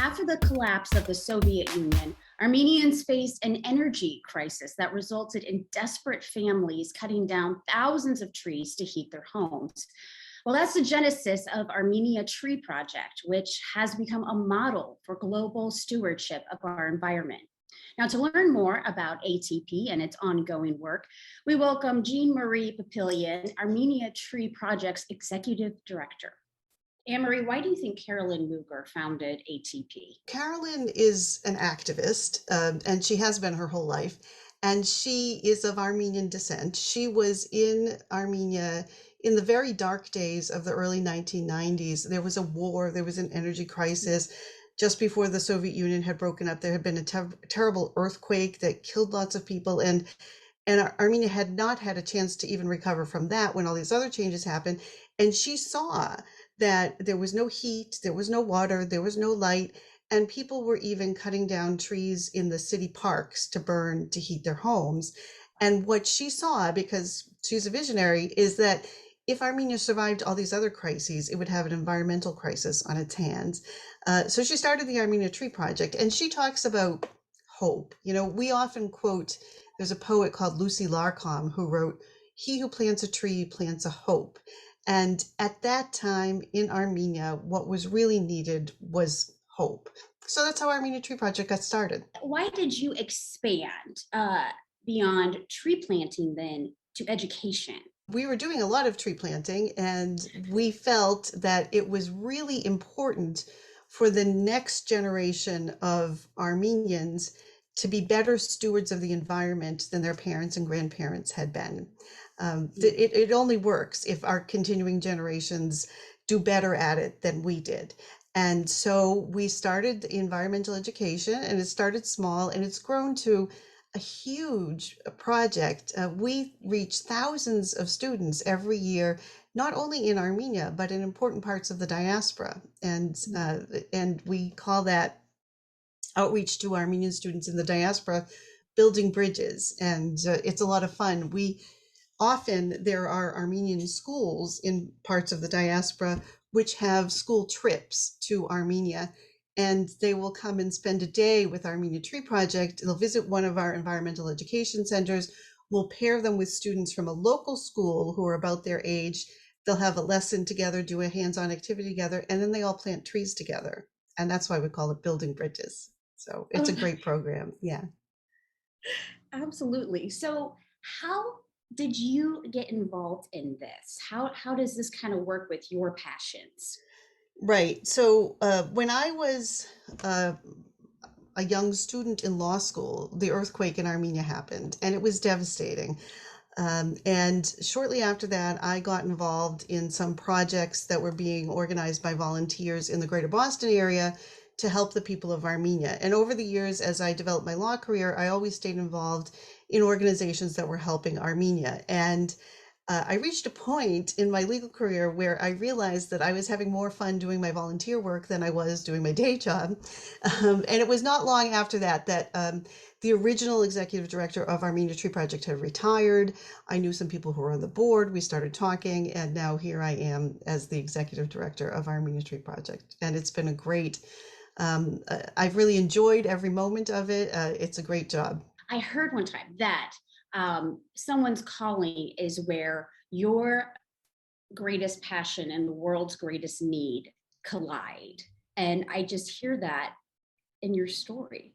After the collapse of the Soviet Union, Armenians faced an energy crisis that resulted in desperate families cutting down thousands of trees to heat their homes. Well, that's the genesis of Armenia Tree Project, which has become a model for global stewardship of our environment. Now, to learn more about ATP and its ongoing work, we welcome Jeanmarie Papelian, Armenia Tree Project's Executive Director. Anne-Marie, why do you think Carolyn Luger founded ATP? Carolyn is an activist, and she has been her whole life, and she is of Armenian descent. She was in Armenia in the very dark days of the early 1990s. There was a war, there was an energy crisis. Just before the Soviet Union had broken up, there had been a terrible earthquake that killed lots of people, and Armenia had not had a chance to even recover from that when all these other changes happened. And she saw that there was no heat, there was no water, there was no light, and people were even cutting down trees in the city parks to burn to heat their homes. And what she saw, because she's a visionary, is that if Armenia survived all these other crises, it would have an environmental crisis on its hands. So she started the Armenia Tree Project, and she talks about hope. You know, we often quote, there's a poet called Lucy Larcom who wrote, "He who plants a tree plants a hope." And at that time in Armenia, what was really needed was hope. So that's how Armenia Tree Project got started. Why did you expand beyond tree planting then to education? We were doing a lot of tree planting, and we felt that it was really important for the next generation of Armenians to be better stewards of the environment than their parents and grandparents had been. It only works if our continuing generations do better at it than we did. And so we started environmental education, and it started small, and it's grown to a huge project. We reach thousands of students every year, not only in Armenia, but in important parts of the diaspora. And we call that outreach to Armenian students in the diaspora, building bridges. And it's a lot of fun. There are Armenian schools in parts of the diaspora which have school trips to Armenia, and they will come and spend a day with Armenia Tree Project. They'll visit one of our environmental education centers. We'll pair them with students from a local school who are about their age. They'll have a lesson together, do a hands-on activity together, and then they all plant trees together. And that's why we call it Building Bridges. So it's a great program. Yeah. Absolutely. So how did you get involved in this? How does this kind of work with your passions? Right. So when I was a young student in law school, the earthquake in Armenia happened, and it was devastating. And shortly after that, I got involved in some projects that were being organized by volunteers in the greater Boston area to help the people of Armenia. And over the years, as I developed my law career, I always stayed involved in organizations that were helping Armenia. And I reached a point in my legal career where I realized that I was having more fun doing my volunteer work than I was doing my day job. And it was not long after that the original executive director of Armenia Tree Project had retired. I knew some people who were on the board. We started talking, and now here I am as the executive director of Armenia Tree Project. And it's been a great, I've really enjoyed every moment of it. It's a great job. I heard one time that someone's calling is where your greatest passion and the world's greatest need collide. And I just hear that in your story.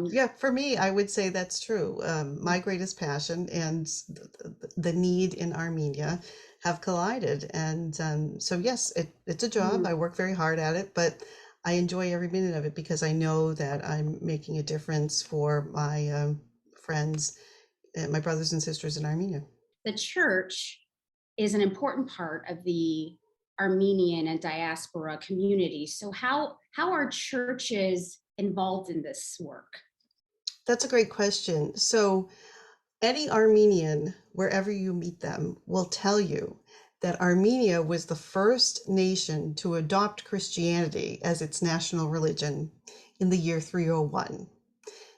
Yeah, for me, I would say that's true. My greatest passion and the need in Armenia have collided. And so, yes, it's a job. I work very hard at it, but I enjoy every minute of it because I know that I'm making a difference for my friends, my brothers and sisters in Armenia. The church is an important part of the Armenian and diaspora community. So how are churches involved in this work? That's a great question. So any Armenian, wherever you meet them, will tell you that Armenia was the first nation to adopt Christianity as its national religion in the year 301.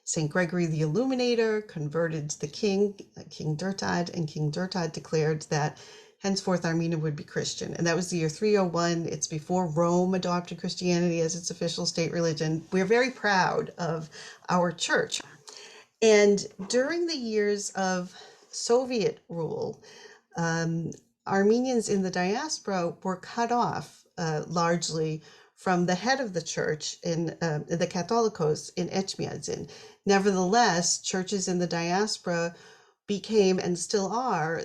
St. Gregory the Illuminator converted the king, King Durtad, and King Durtad declared that henceforth Armenia would be Christian. And that was the year 301. It's before Rome adopted Christianity as its official state religion. We're very proud of our church. And during the years of Soviet rule, Armenians in the diaspora were cut off largely from the head of the church in the Catholicos in Echmiadzin. Nevertheless, churches in the diaspora became and still are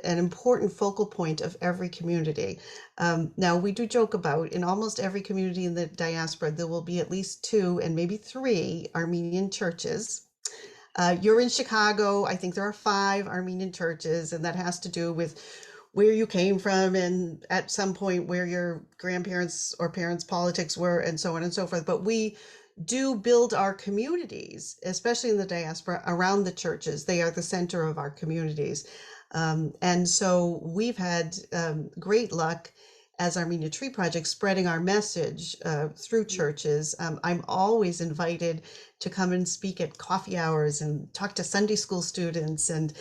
an important focal point of every community. Now, we do joke about in almost every community in the diaspora, there will be at least 2 and maybe 3 Armenian churches. You're in Chicago. I think there are 5 Armenian churches, and that has to do with where you came from and at some point where your grandparents or parents' politics were, and so on and so forth. But we do build our communities, especially in the diaspora, around the churches. They are the center of our communities. And so we've had great luck as Armenia Tree Project spreading our message through churches. I'm always invited to come and speak at coffee hours and talk to Sunday school students and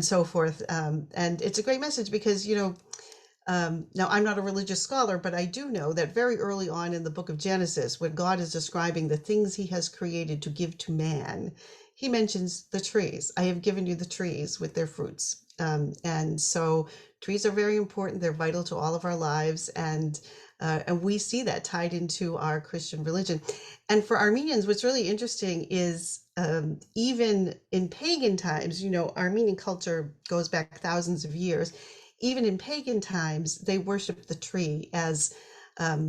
so forth. And it's a great message because, now I'm not a religious scholar, but I do know that very early on in the book of Genesis, when God is describing the things he has created to give to man, he mentions the trees. I have given you the trees with their fruits. And so trees are very important. They're vital to all of our lives. And we see that tied into our Christian religion. And for Armenians, what's really interesting is even in pagan times, Armenian culture goes back thousands of years. Even in pagan times, they worship the tree as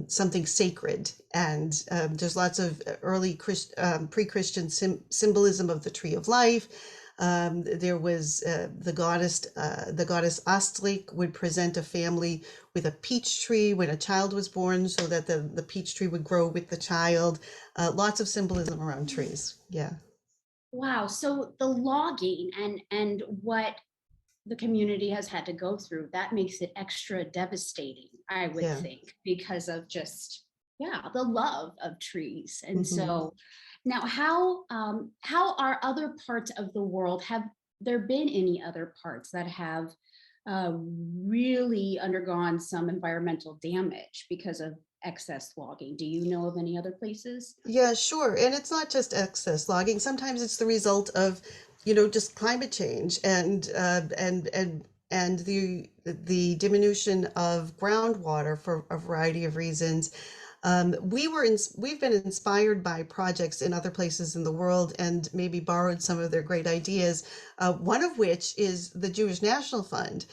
something sacred. And there's lots of early pre-Christian symbolism of the tree of life. There was the goddess Astlik would present a family with a peach tree when a child was born so that the peach tree would grow with the child. Lots of symbolism around trees. Yeah. Wow. So the logging and what the community has had to go through, that makes it extra devastating, I would Yeah. think, because of just, the love of trees. And Mm-hmm. so now how are other parts of the world, have there been any other parts that have really undergone some environmental damage because of excess logging? Do you know of any other places? Yeah, sure. And it's not just excess logging. Sometimes it's the result of, just climate change and the diminution of groundwater for a variety of reasons. We've been inspired by projects in other places in the world and maybe borrowed some of their great ideas. One of which is the Jewish National Fund,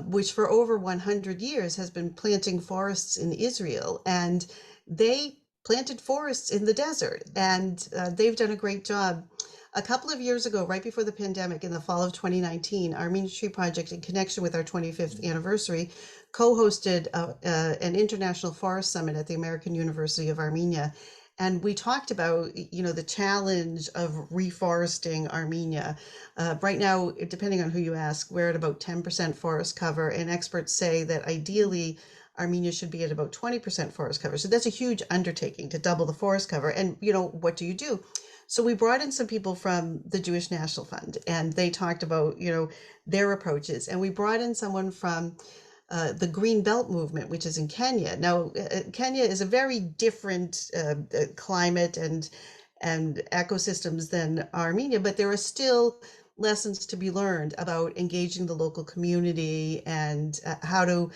which for over 100 years has been planting forests in Israel, and they planted forests in the desert, and they've done a great job. A couple of years ago, right before the pandemic, in the fall of 2019, Armenia Tree Project, in connection with our 25th anniversary, co-hosted an international forest summit at the American University of Armenia. And we talked about, the challenge of reforesting Armenia. Right now, depending on who you ask, we're at about 10% forest cover, and experts say that ideally Armenia should be at about 20% forest cover. So that's a huge undertaking to double the forest cover. And, what do you do? So we brought in some people from the Jewish National Fund, and they talked about, their approaches. And we brought in someone from the Green Belt movement, which is in Kenya. Now, Kenya is a very different climate and ecosystems than Armenia, but there are still lessons to be learned about engaging the local community and how to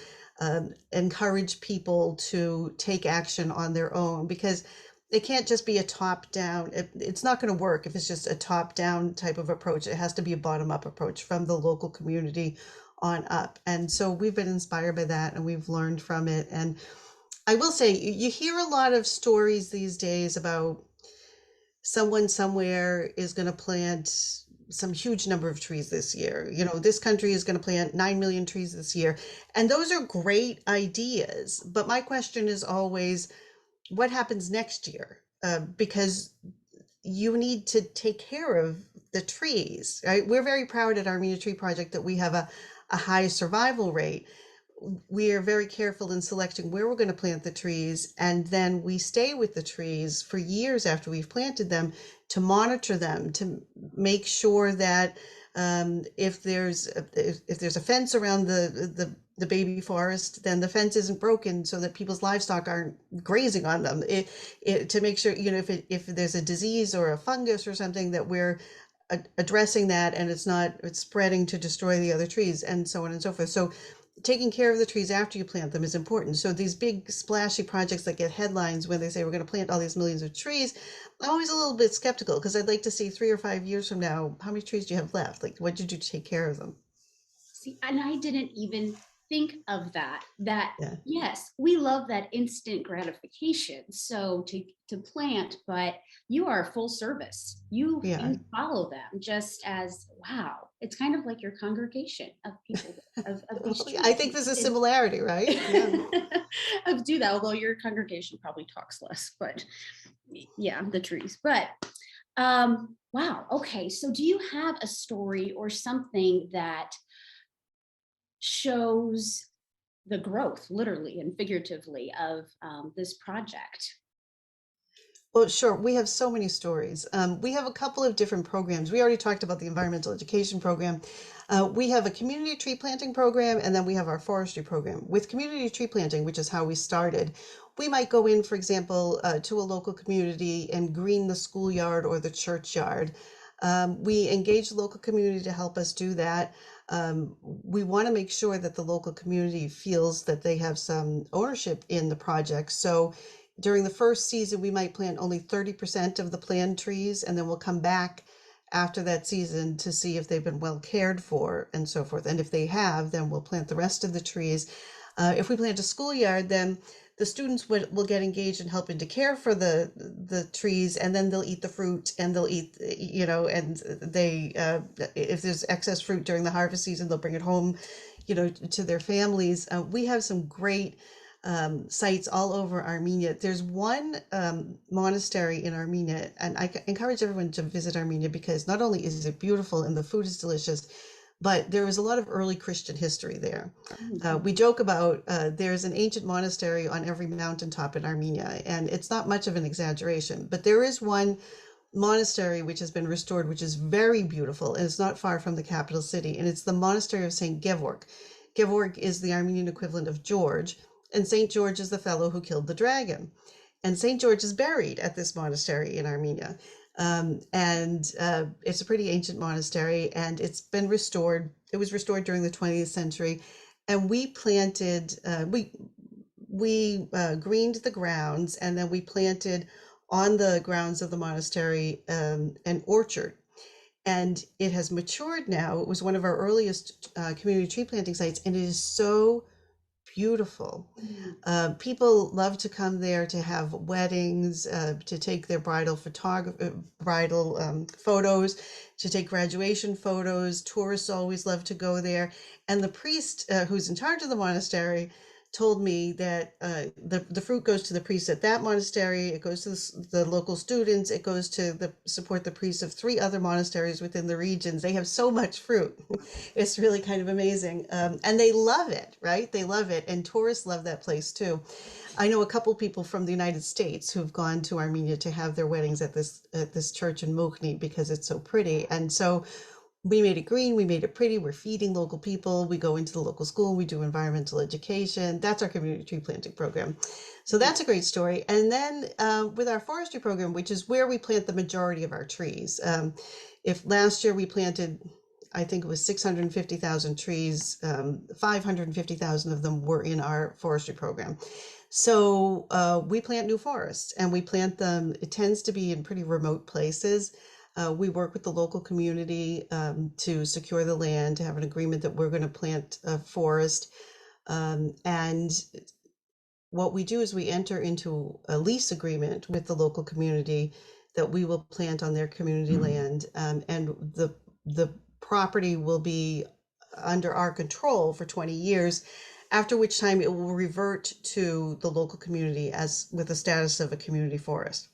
encourage people to take action on their own, because it can't just be a top-down. It's not going to work if it's just a top-down type of approach. It has to be a bottom-up approach from the local community on up. And so we've been inspired by that, and we've learned from it. And I will say, you hear a lot of stories these days about someone somewhere is going to plant some huge number of trees this year. This country is going to plant 9 million trees this year. And those are great ideas. But my question is always, what happens next year? Because you need to take care of the trees, right? We're very proud at Armenia Tree Project that we have a high survival rate. We are very careful in selecting where we're going to plant the trees, and then we stay with the trees for years after we've planted them to monitor them, to make sure that if there's a fence around the the baby forest, then the fence isn't broken so that people's livestock aren't grazing on them. To make sure, if there's a disease or a fungus or something, that we're addressing that, and it's spreading to destroy the other trees, and so on and so forth. So taking care of the trees after you plant them is important. So these big splashy projects that get headlines when they say we're going to plant all these millions of trees, I'm always a little bit skeptical, because I'd like to see 3 or 5 years from now, how many trees do you have left? Like, what did you do to take care of them? See, and I didn't even think of that Yeah. yes, we love that instant gratification. So to plant, but you are full service. Yeah. You follow them just as, wow. It's kind of like your congregation of people of these I trees. think there's a similarity, right? Yeah. Of do that, although your congregation probably talks less, but yeah, the trees. But wow, okay. So do you have a story or something that shows the growth, literally and figuratively, of this project? Well, sure. We have so many stories. We have a couple of different programs. We already talked about the environmental education program. We have a community tree planting program, and then we have our forestry program. With community tree planting, which is how we started, we might go in, for example, to a local community and green the schoolyard or the churchyard. We engage the local community to help us do that. We want to make sure that the local community feels that they have some ownership in the project. So during the first season, we might plant only 30% of the planned trees, and then we'll come back after that season to see if they've been well cared for and so forth. And if they have, then we'll plant the rest of the trees. If we plant a schoolyard, then the students will get engaged in helping to care for the trees, and then they'll eat the fruit, and they'll eat, and they, if there's excess fruit during the harvest season, they'll bring it home, to their families. We have some great sites all over Armenia. There's one monastery in Armenia, and I encourage everyone to visit Armenia, because not only is it beautiful and the food is delicious, but there was a lot of early Christian history there. We joke about there's an ancient monastery on every mountaintop in Armenia, and it's not much of an exaggeration, but there is one monastery which has been restored, which is very beautiful, and it's not far from the capital city, and it's the monastery of St. Gevorg. Gevorg is the Armenian equivalent of George, and St. George is the fellow who killed the dragon. And St. George is buried at this monastery in Armenia. And it's a pretty ancient monastery, and it's been restored. It was restored during the 20th century. And we planted, we greened the grounds, and then we planted on the grounds of the monastery an orchard. And it has matured now. It was one of our earliest community tree planting sites, and it is so beautiful. People love to come there to have weddings, to take their bridal photos, to take graduation photos. Tourists always love to go there. And the priest who's in charge of the monastery told me that the fruit goes to the priests at that monastery, it goes to the local students, it goes to support the priests of 3 other monasteries within the regions. They have so much fruit. It's really kind of amazing. And they love it, right? They love it. And tourists love that place too. I know a couple people from the United States who've gone to Armenia to have their weddings at this church in Mukhni, because it's so pretty. And so we made it green, we made it pretty, we're feeding local people, we go into the local school, we do environmental education. That's our community tree planting program. So that's a great story. And then with our forestry program, which is where we plant the majority of our trees. If last year we planted, I think it was 650,000 trees, 550,000 of them were in our forestry program. So we plant new forests, and we plant them, it tends to be in pretty remote places. We work with the local community to secure the land, to have an agreement that we're going to plant a forest. And what we do is we enter into a lease agreement with the local community that we will plant on their community land, and the property will be under our control for 20 years, after which time it will revert to the local community as with the status of a community forest.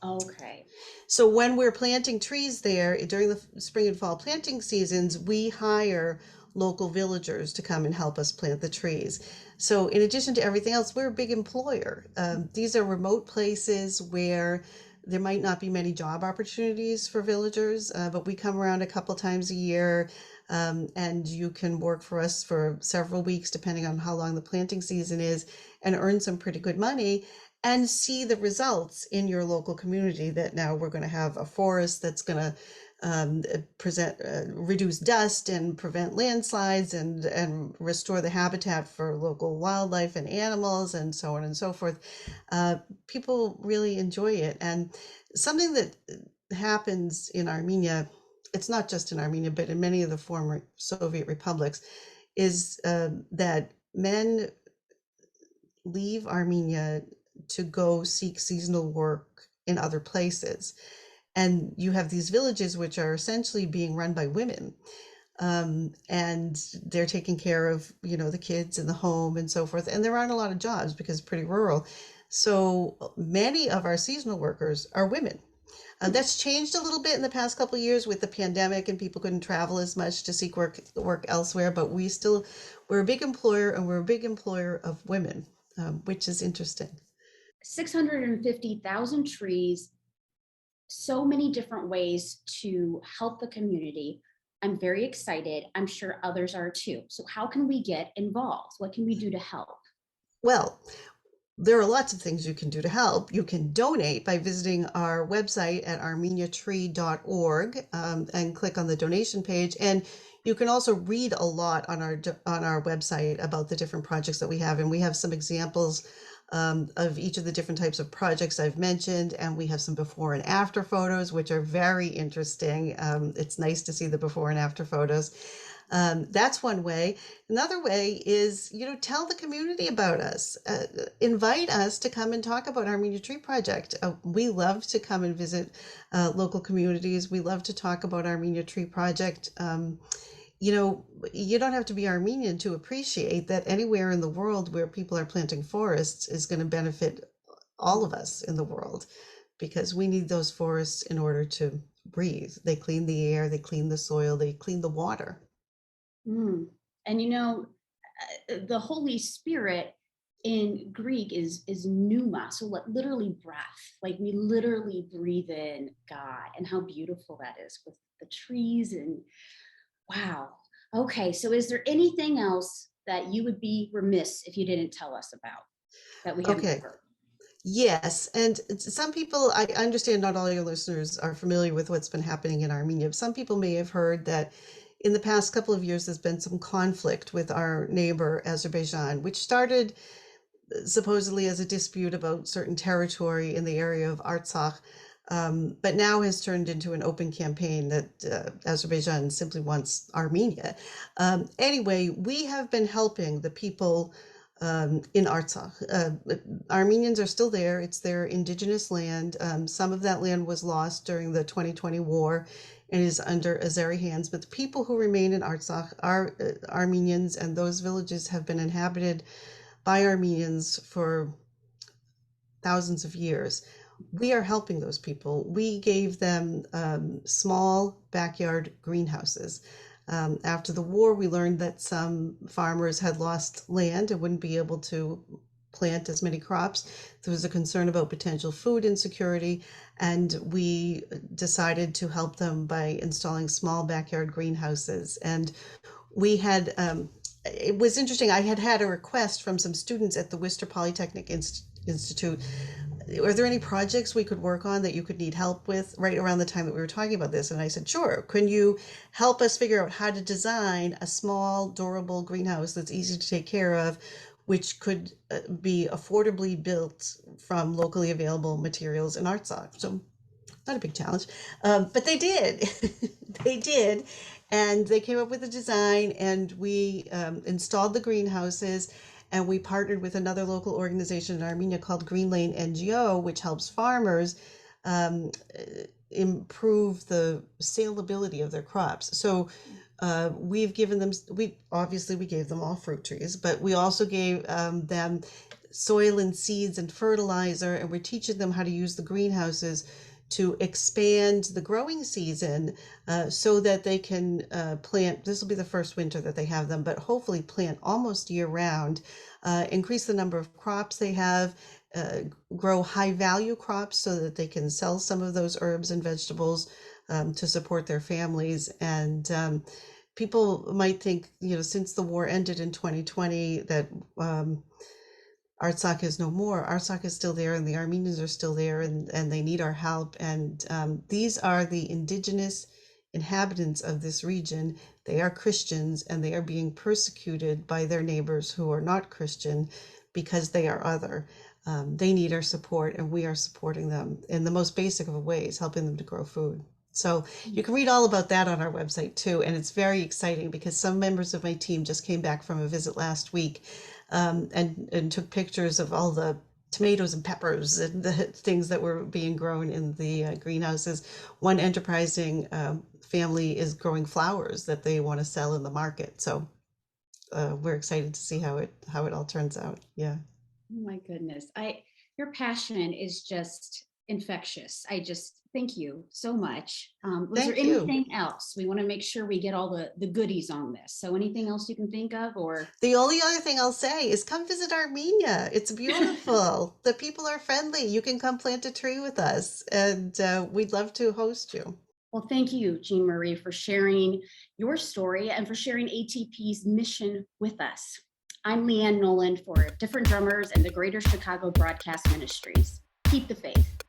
Okay. So when we're planting trees there during the spring and fall planting seasons, we hire local villagers to come and help us plant the trees. So in addition to everything else, we're a big employer. These are remote places where there might not be many job opportunities for villagers, but we come around a couple times a year. And you can work for us for several weeks, depending on how long the planting season is, and earn some pretty good money and see the results in your local community that now we're going to have a forest that's going to reduce dust and prevent landslides and restore the habitat for local wildlife and animals and so on and so forth. People really enjoy it. And something that happens in Armenia, it's not just in Armenia, but in many of the former Soviet republics, is that men leave Armenia to go seek seasonal work in other places. And you have these villages which are essentially being run by women. And they're taking care of, the kids in the home and so forth. And there aren't a lot of jobs because it's pretty rural. So many of our seasonal workers are women. That's changed a little bit in the past couple of years with the pandemic and people couldn't travel as much to seek work elsewhere. But we're a big employer, and we're a big employer of women, which is interesting. 650,000 trees, so many different ways to help the community. I'm very excited. I'm sure others are too. So how can we get involved? What can we do to help? Well, there are lots of things you can do to help. You can donate by visiting our website at armeniatree.org, and click on the donation page. And you can also read a lot on our website about the different projects that we have. And we have some examples of each of the different types of projects I've mentioned. And we have some before and after photos, which are very interesting. It's nice to see the before and after photos. That's one way. Another way is, tell the community about us. Invite us to come and talk about Armenia Tree Project. We love to come and visit local communities. We love to talk about Armenia Tree Project. You don't have to be Armenian to appreciate that anywhere in the world where people are planting forests is going to benefit all of us in the world, because we need those forests in order to breathe. They clean the air, they clean the soil, they clean the water. Mm. And the Holy Spirit in Greek is pneuma, so literally breath. Like we literally breathe in God, and how beautiful that is with the trees. And wow. Okay, so is there anything else that you would be remiss if you didn't tell us about that we haven't Okay. covered? Yes, and some people, I understand not all your listeners are familiar with what's been happening in Armenia. Some people may have heard that in the past couple of years, there's been some conflict with our neighbor, Azerbaijan, which started supposedly as a dispute about certain territory in the area of Artsakh, but now has turned into an open campaign that Azerbaijan simply wants Armenia. Anyway, we have been helping the people in Artsakh. Armenians are still there. It's their indigenous land. Some of that land was lost during the 2020 war and is under Azeri hands. But the people who remain in Artsakh are Armenians, and those villages have been inhabited by Armenians for thousands of years. We are helping those people. We gave them small backyard greenhouses. After the war, we learned that some farmers had lost land and wouldn't be able to plant as many crops. There was a concern about potential food insecurity, and we decided to help them by installing small backyard greenhouses. And we had, it was interesting, I had a request from some students at the Worcester Polytechnic Institute. Are there any projects we could work on that you could need help with, right around the time that we were talking about this? And I said, sure. Can you help us figure out how to design a small, durable greenhouse that's easy to take care of, which could be affordably built from locally available materials in Artsakh? So not a big challenge, but they did. They did. And they came up with a design, and we installed the greenhouses. And we partnered with another local organization in Armenia called Green Lane NGO, which helps farmers improve the saleability of their crops. So we've given them, we gave them all fruit trees, but we also gave them soil and seeds and fertilizer, and we're teaching them how to use the greenhouses to expand the growing season so that they can plant. This will be the first winter that they have them, but hopefully plant almost year round, increase the number of crops they have, grow high value crops so that they can sell some of those herbs and vegetables to support their families. And people might think, since the war ended in 2020, that Artsakh is no more. Artsakh is still there, and the Armenians are still there, and they need our help. And these are the indigenous inhabitants of this region. They are Christians, and they are being persecuted by their neighbors who are not Christian because they are other. They need our support, and we are supporting them in the most basic of ways, helping them to grow food. So you can read all about that on our website too. And it's very exciting because some members of my team just came back from a visit last week, and took pictures of all the tomatoes and peppers and the things that were being grown in the greenhouses. One enterprising family is growing flowers that they want to sell in the market. So we're excited to see how it all turns out. Yeah. Oh my goodness. Your passion is just infectious. I just thank you so much. Was there Thank you. anything else? We want to make sure we get all the goodies on this. So anything else you can think of, or? The only other thing I'll say is come visit Armenia. It's beautiful. The people are friendly. You can come plant a tree with us, and we'd love to host you. Well, thank you, Jeanmarie, for sharing your story and for sharing ATP's mission with us. I'm Leanne Noland for Different Drummers and the Greater Chicago Broadcast Ministries. Keep the faith.